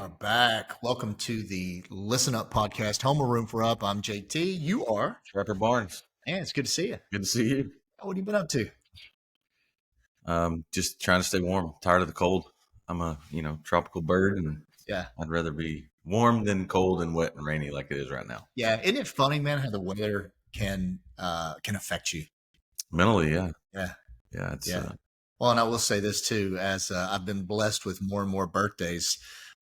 are back. Welcome to the Listen Up podcast, Homer Room for Up. I'm JT. You are. Trevor Barnes. And it's good to see you. Good to see you. What have you been up to? Just trying to stay warm. Tired of the cold. I'm a tropical bird, and Yeah. I'd rather be warm than cold and wet and rainy like it is right now. Yeah. Isn't it funny, man, how the weather can affect you? Mentally, yeah. Yeah. Well, and I will say this too, as I've been blessed with more and more birthdays,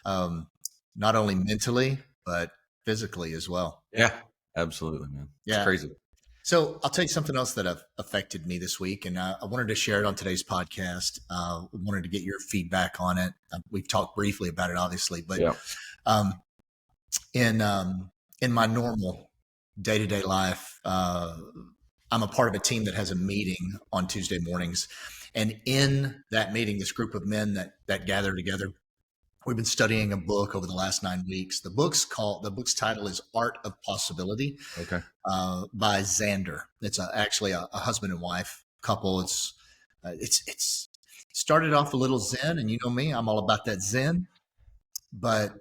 not only mentally, but physically as well. Yeah, absolutely, man. It's crazy. So I'll tell you something else that affected me this week, and I wanted to share it on today's podcast. Wanted to get your feedback on it. We've talked briefly about it, obviously, but in my normal day-to-day life, I'm a part of a team that has a meeting on Tuesday mornings, and in that meeting, this group of men that gather together, we've been studying a book over the last 9 weeks. The book's title is Art of Possibility. Okay. By Xander. It's actually a husband and wife couple. It's started off a little Zen, and you know me, I'm all about that Zen, but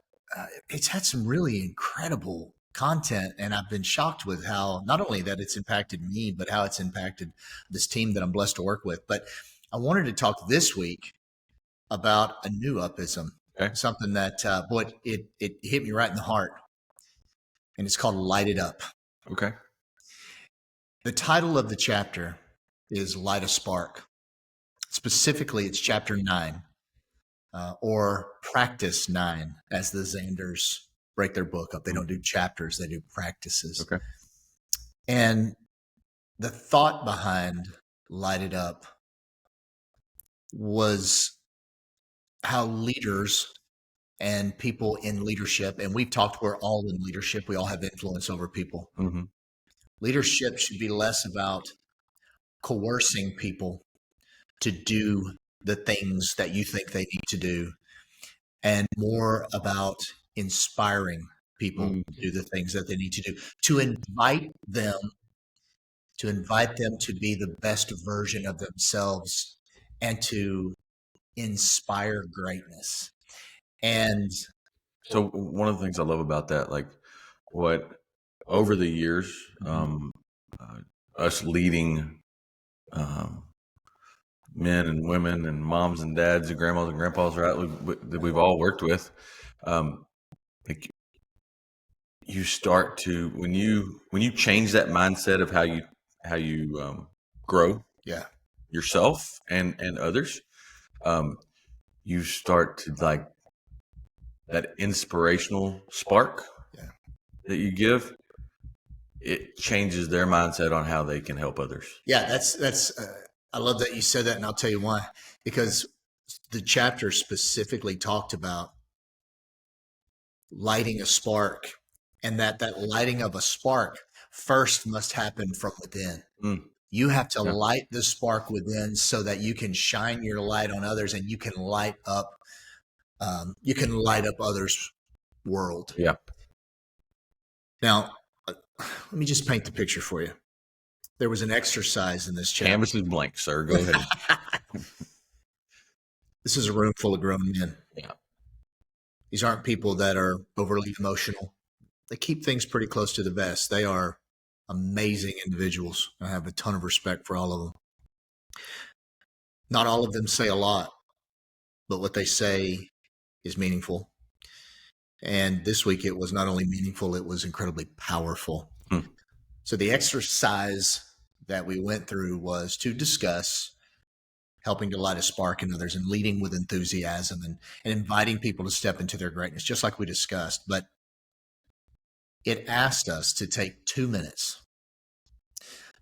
it's had some really incredible content, and I've been shocked with how not only that it's impacted me, but how it's impacted this team that I'm blessed to work with. But I wanted to talk this week about a new upism. Okay. Something that, it hit me right in the heart, and it's called Light It Up. Okay. The title of the chapter is Light a Spark. Specifically, it's chapter 9, or practice 9, as the Xanders break their book up. They don't do chapters, they do practices. Okay. And the thought behind Light It Up was how leaders and people in leadership, and we've talked, we're all in leadership. We all have influence over people. Mm-hmm. Leadership should be less about coercing people to do the things that you think they need to do, and more about inspiring people to do the things that they need to do, to invite them to be the best version of themselves and to inspire greatness. And so one of the things I love about that, like what over the years, us leading men and women and moms and dads and grandmas and grandpas, right, that we've all worked with, like you start to when you change that mindset of how you grow yourself and others, you start to like that inspirational spark that you give. It changes their mindset on how they can help others. Yeah, that's I love that you said that, and I'll tell you why. Because the chapter specifically talked about lighting a spark, and that lighting of a spark first must happen from within. You have to light the spark within so that you can shine your light on others, and you can light up others' world. Yeah. Now, let me just paint the picture for you. There was an exercise in this chapter. Canvas is blank, sir. Go ahead. This is a room full of grown men. Yeah. These aren't people that are overly emotional. They keep things pretty close to the vest. They are amazing individuals. I have a ton of respect for all of them. Not all of them say a lot, but what they say is meaningful. And this week it was not only meaningful, it was incredibly powerful. So the exercise that we went through was to discuss helping to light a spark in others and leading with enthusiasm and inviting people to step into their greatness, just like we discussed. But it asked us to take 2 minutes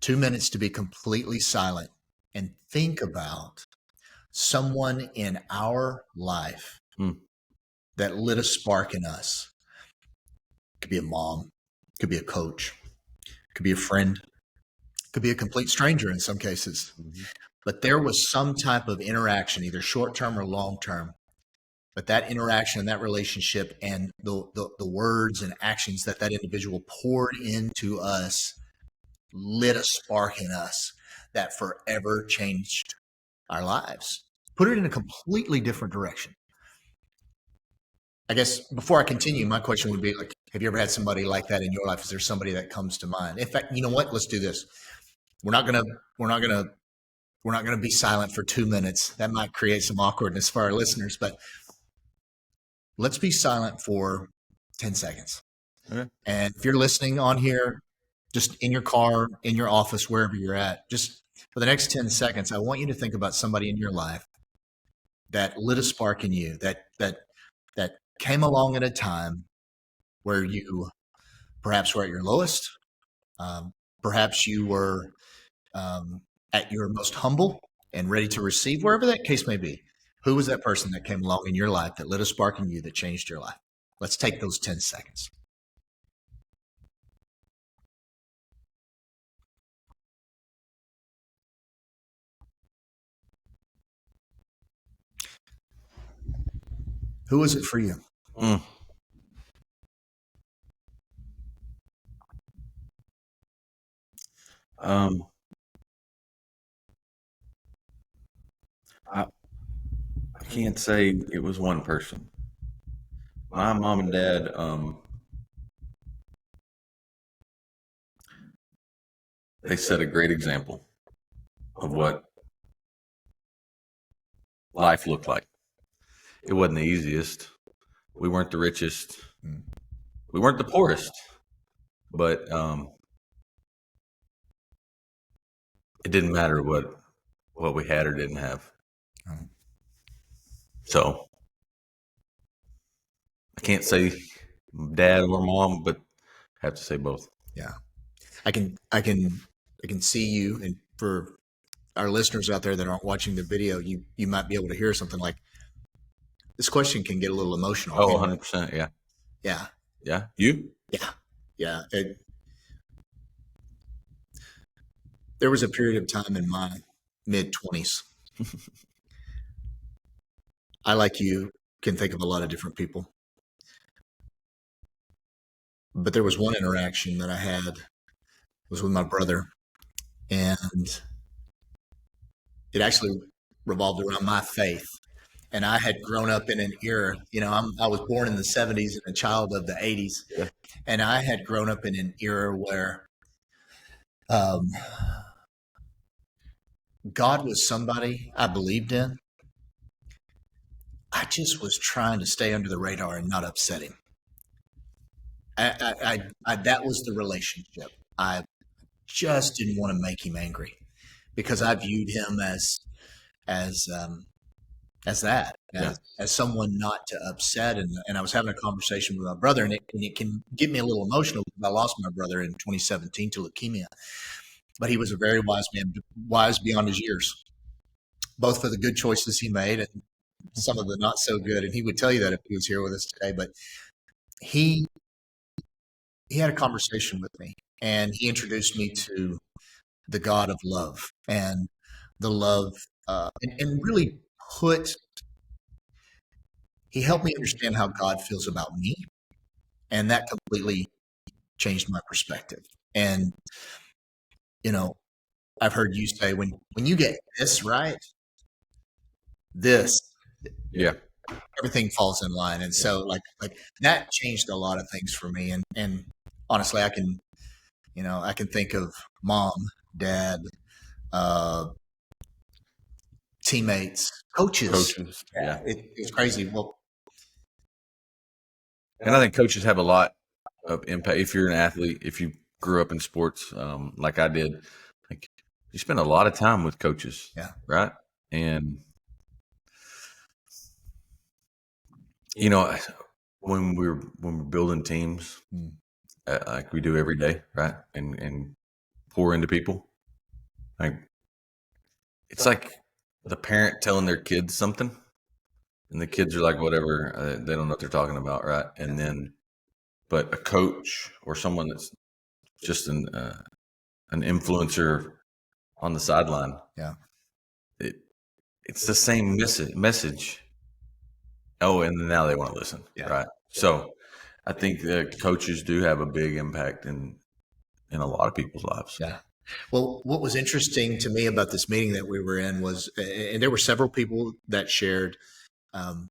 to be completely silent and think about someone in our life that lit a spark in us. It could be a mom, it could be a coach, it could be a friend, it could be a complete stranger in some cases. But there was some type of interaction, either short-term or long-term. But that interaction and that relationship and the words and actions that individual poured into us lit a spark in us that forever changed our lives, put it in a completely different direction. I guess before I continue, my question would be like, have you ever had somebody like that in your life? Is there somebody that comes to mind? In fact, you know what? Let's do this. We're not gonna we're not gonna we're not gonna be silent for 2 minutes. That might create some awkwardness for our listeners, but let's be silent for 10 seconds. Okay. And if you're listening on here, just in your car, in your office, wherever you're at, just for the next 10 seconds, I want you to think about somebody in your life that lit a spark in you, that came along at a time where you perhaps were at your lowest, perhaps you were at your most humble and ready to receive, wherever that case may be. Who was that person that came along in your life that lit a spark in you that changed your life? Let's take those 10 seconds. Who was it for you? Mm. I can't say it was one person. My mom and dad, they set a great example of what life looked like. It wasn't the easiest. We weren't the richest. We weren't the poorest. But it didn't matter what we had or didn't have. So I can't say dad or mom, but I have to say both. Yeah. I can see you, and for our listeners out there that aren't watching the video, you might be able to hear something like this. Question can get a little emotional. Oh, 100%. Yeah. Yeah. Yeah. You? Yeah. Yeah. There was a period of time in my mid-20s. I, like you, can think of a lot of different people. But there was one interaction that I had was with my brother, and it actually revolved around my faith. And I had grown up in an era, I was born in the 70s and a child of the 80s. Yeah. And I had grown up in an era where um, God was somebody I believed in. I just was trying to stay under the radar and not upset him. That was the relationship. I just didn't want to make him angry because I viewed him as that, Yeah. as someone not to upset. And I was having a conversation with my brother, and it can get me a little emotional because I lost my brother in 2017 to leukemia. But he was a very wise man, wise beyond his years, both for the good choices he made and some of the not so good. And he would tell you that if he was here with us today. But he had a conversation with me, and he introduced me to the God of love and the love, and really he helped me understand how God feels about me. And that completely changed my perspective. And, I've heard you say when you get this right, this, Yeah. everything falls in line. And so like that changed a lot of things for me. And honestly, I can think of mom, dad, teammates, coaches. Yeah. It's crazy. Well, And I think coaches have a lot of impact. If you're an athlete, if you grew up in sports, like I did, like you spend a lot of time with coaches. Yeah. Right. And when we're building teams, like we do every day, right, and pour into people, like it's like the parent telling their kids something, and the kids are like, whatever, they don't know what they're talking about, right? And then, but a coach or someone that's just an influencer on the sideline, Yeah. It's the same message. Oh, and now they want to listen, right? So I think that coaches do have a big impact in a lot of people's lives. Yeah. Well, what was interesting to me about this meeting that we were in was, and there were several people that shared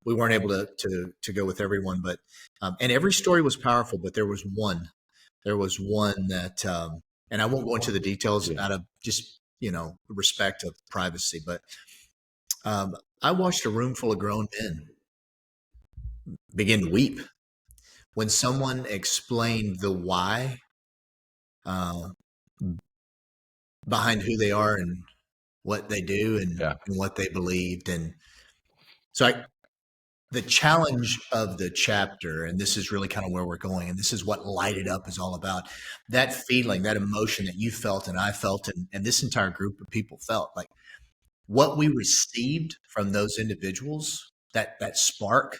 We weren't able to go with everyone, but and every story was powerful. But there was one. There was one that, and I won't go into the details out of just respect of privacy. But I watched a room full of grown men begin to weep when someone explained the why uh, behind who they are and what they do and what they believed. And so the challenge of the chapter, and this is really kind of where we're going, and this is what Light It Up is all about, that feeling, that emotion that you felt and I felt and this entire group of people felt, like what we received from those individuals, that spark,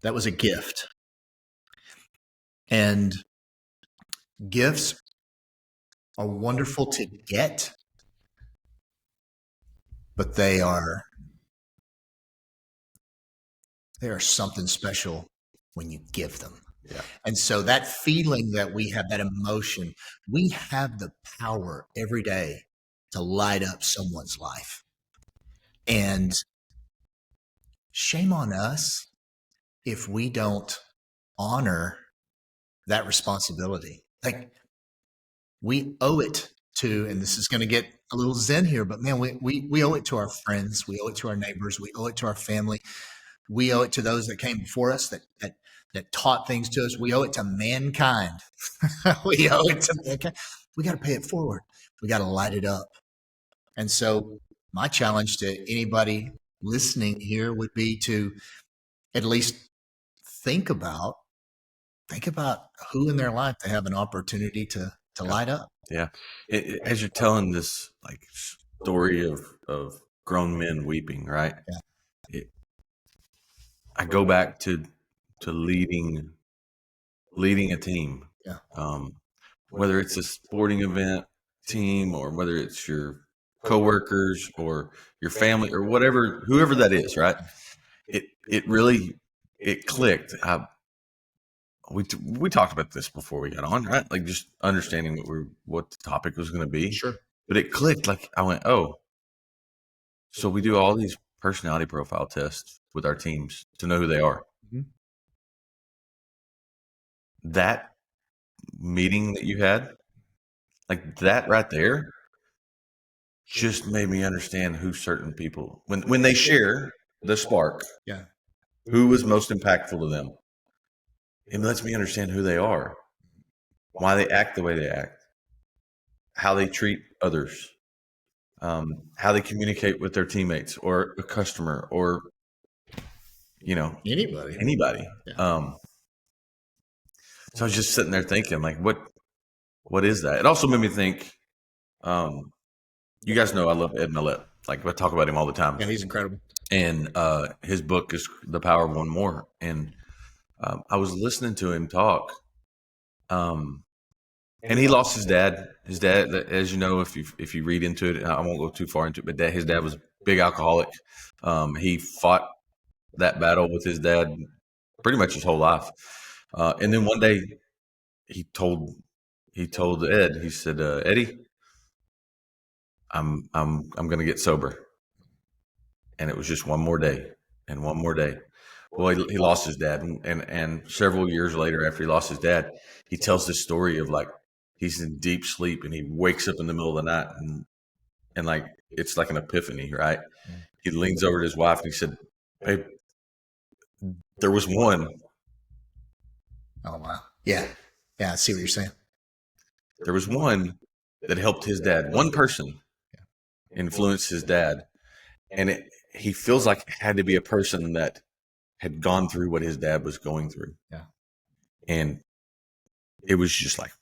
that was a gift. And gifts are wonderful to get, but they are something special when you give them. Yeah. And so that feeling that we have, that emotion, we have the power every day to light up someone's life. And shame on us if we don't honor that responsibility. Like, we owe it to, and this is going to get a little zen here, but man, we owe it to our friends. We owe it to our neighbors. We owe it to our family. We owe it to those that came before us that taught things to us. We owe it to mankind. We owe it to mankind. We got to pay it forward. We got to light it up. And so my challenge to anybody listening here would be to at least think about who in their life they have an opportunity to light up. Yeah. As you're telling this like story of grown men weeping, right? Yeah. I go back to leading a team. Yeah. Whether it's a sporting event team or whether it's your coworkers or your family or whoever that is, right? It really clicked. We talked about this before we got on, right? Like just understanding what the topic was going to be. Sure. But it clicked. Like I went, oh, so we do all these personality profile tests with our teams to know who they are. Mm-hmm. That meeting that you had, like that right there, just made me understand who certain people, when they share the spark, Yeah. who was most impactful to them. It lets me understand who they are, why they act the way they act, how they treat others, how they communicate with their teammates or a customer or, anybody. Yeah. So I was just sitting there thinking, like, what is that? It also made me think, you guys know I love Ed Millett. Like, I talk about him all the time. Yeah, he's incredible. And his book is The Power of One More. And I was listening to him talk, and he lost his dad. His dad, as you know, if you read into it, I won't go too far into it, but his dad was a big alcoholic. He fought that battle with his dad pretty much his whole life. And then one day he told Ed, he said, Eddie, I'm going to get sober. And it was just one more day and one more day. Well, he lost his dad, and several years later, after he lost his dad, he tells this story of like he's in deep sleep and he wakes up in the middle of the night and like it's like an epiphany, right? Yeah. He leans over to his wife and he said, "Babe, there was one." Oh wow, yeah, I see what you're saying. There was one that helped his dad. One person influenced his dad, and he feels like it had to be a person that had gone through what his dad was going through. Yeah. And it was just like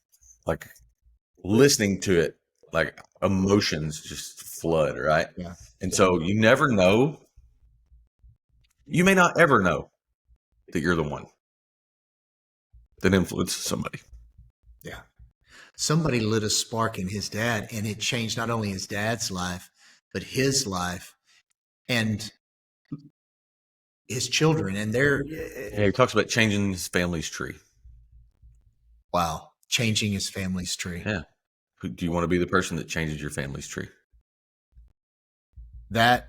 listening to it, like emotions just flood, right? Yeah. And so you never know. You may not ever know that you're the one that influences somebody. Yeah. Somebody lit a spark in his dad, and it changed not only his dad's life, but his life and his children. And he talks about changing his family's tree. Wow. Changing his family's tree. Yeah. Do you want to be the person that changes your family's tree? That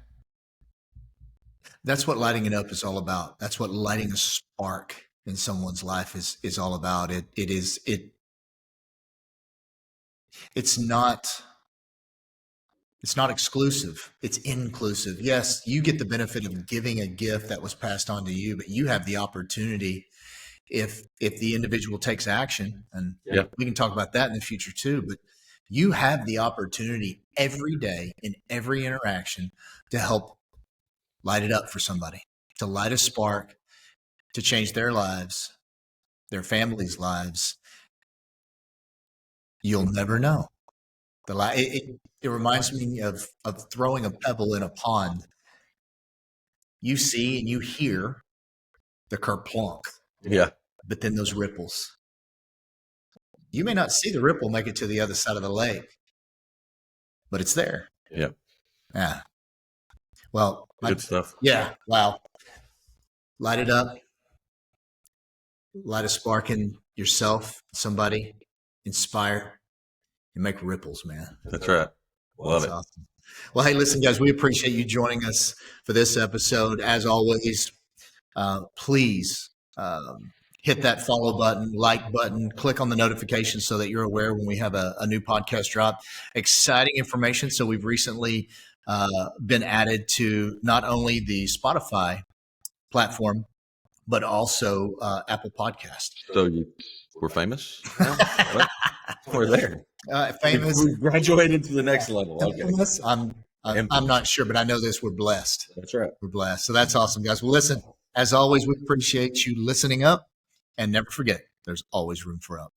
That's what lighting it up is all about. That's what lighting a spark in someone's life is all about. It's not exclusive. It's inclusive. Yes, you get the benefit of giving a gift that was passed on to you, but you have the opportunity if the individual takes action, and we can talk about that in the future too, but you have the opportunity every day in every interaction to help light it up for somebody, to light a spark, to change their lives, their families' lives. You'll never know. It reminds me of throwing a pebble in a pond. You see and you hear the kerplunk, but then those ripples. You may not see the ripple make it to the other side of the lake, but it's there. Yeah. Well, good stuff. Yeah. Wow. Light it up. Light a spark in yourself, somebody, inspire, and make ripples, man. That's right. Love it. Awesome. Well, hey, listen, guys, we appreciate you joining us for this episode. As always, please hit that follow button, like button, click on the notifications so that you're aware when we have a new podcast drop. Exciting information. So we've recently been added to not only the Spotify platform, but also Apple Podcast. So we're famous now? We're there. Famous. We've graduated to the next level. Okay. Famous? I'm not sure, but I know this. We're blessed. That's right. We're blessed. So that's awesome, guys. Well, listen, as always, we appreciate you listening up, and never forget, there's always room for up.